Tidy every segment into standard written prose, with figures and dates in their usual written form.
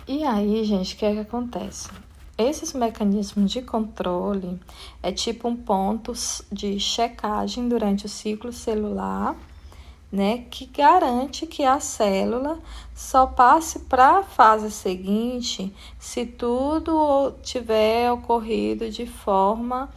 E aí, gente, o que é que acontece? Esses mecanismos de controle é tipo um ponto de checagem durante o ciclo celular, né, que garante que a célula só passe para a fase seguinte se tudo tiver ocorrido de forma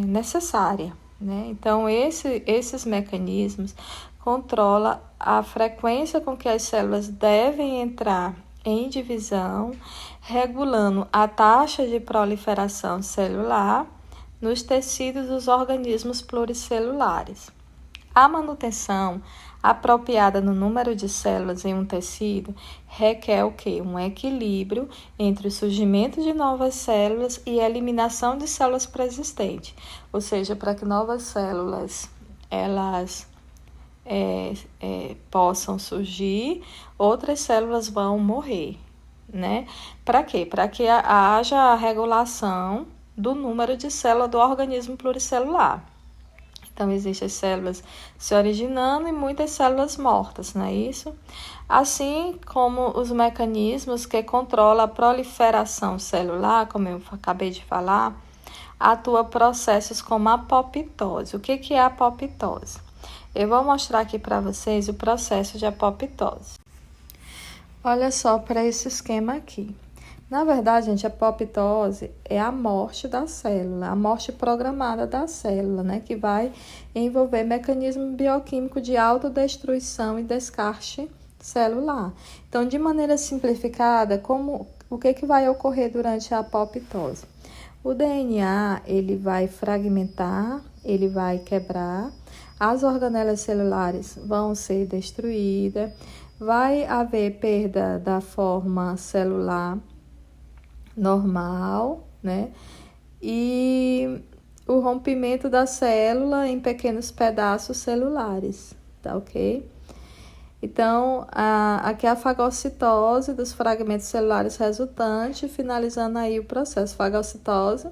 necessária, né? Então, esses mecanismos controlam a frequência com que as células devem entrar em divisão, regulando a taxa de proliferação celular nos tecidos dos organismos pluricelulares. A manutenção apropriada no número de células em um tecido requer o quê? Um equilíbrio entre o surgimento de novas células e a eliminação de células pré-existentes. Ou seja, para que novas células elas possam surgir, outras células vão morrer, né? Para quê? Para que haja a regulação do número de células do organismo pluricelular. Então, existem as células se originando e muitas células mortas, não é isso? Assim como os mecanismos que controlam a proliferação celular, como eu acabei de falar, atuam processos como a apoptose. O que é a apoptose? Eu vou mostrar aqui para vocês o processo de apoptose. Olha só para esse esquema aqui. Na verdade, gente, a apoptose é a morte da célula, a morte programada da célula, né? Que vai envolver mecanismo bioquímico de autodestruição e descarte celular. Então, de maneira simplificada, o que vai ocorrer durante a apoptose? O DNA, ele vai fragmentar, ele vai quebrar, as organelas celulares vão ser destruídas, vai haver perda da forma celular normal, né? E o rompimento da célula em pequenos pedaços celulares, tá ok? Então, aqui é a fagocitose dos fragmentos celulares resultantes, finalizando aí o processo. Fagocitose,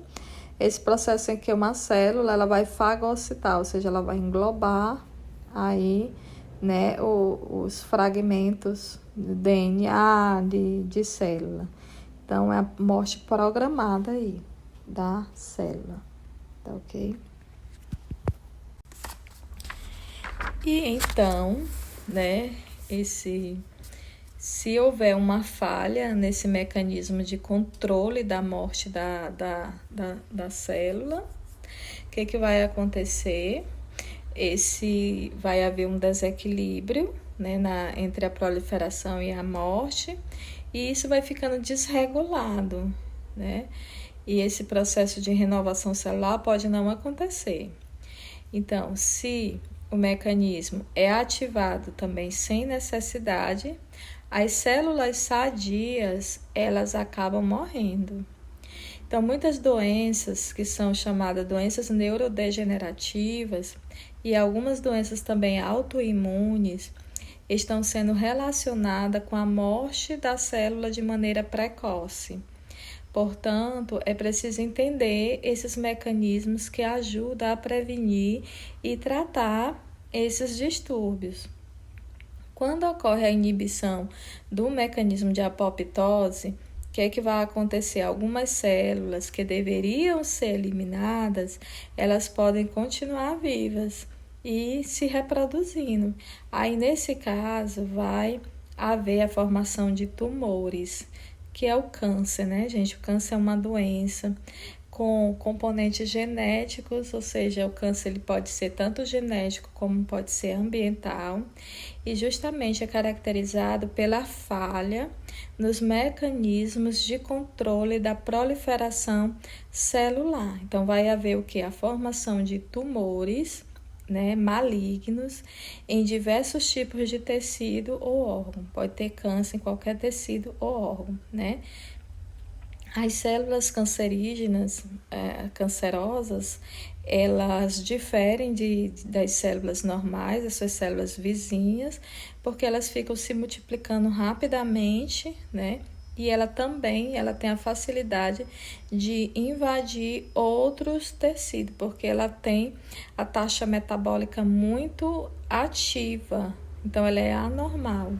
esse processo em que uma célula ela vai fagocitar, ou seja, ela vai englobar aí, né, os fragmentos de DNA de célula. Então, é a morte programada aí da célula, tá ok? E então, né, se houver uma falha nesse mecanismo de controle da morte da célula, o que vai acontecer? Vai haver um desequilíbrio, né, entre a proliferação e a morte, e isso vai ficando desregulado, né? E esse processo de renovação celular pode não acontecer. Então, se o mecanismo é ativado também sem necessidade, as células sadias, elas acabam morrendo. Então, muitas doenças que são chamadas doenças neurodegenerativas e algumas doenças também autoimunes estão sendo relacionadas com a morte da célula de maneira precoce. Portanto, é preciso entender esses mecanismos que ajudam a prevenir e tratar esses distúrbios. Quando ocorre a inibição do mecanismo de apoptose, o que vai acontecer? Algumas células que deveriam ser eliminadas, elas podem continuar vivas e se reproduzindo. Aí, nesse caso, vai haver a formação de tumores, que é o câncer, né, gente? O câncer é uma doença com componentes genéticos, ou seja, o câncer ele pode ser tanto genético como pode ser ambiental, e justamente é caracterizado pela falha nos mecanismos de controle da proliferação celular. Então, vai haver o que? A formação de tumores, né, malignos em diversos tipos de tecido ou órgão. Pode ter câncer em qualquer tecido ou órgão, né? As células cancerígenas, cancerosas, elas diferem das células normais, das suas células vizinhas, porque elas ficam se multiplicando rapidamente, né? E ela tem a facilidade de invadir outros tecidos, porque ela tem a taxa metabólica muito ativa, então ela é anormal,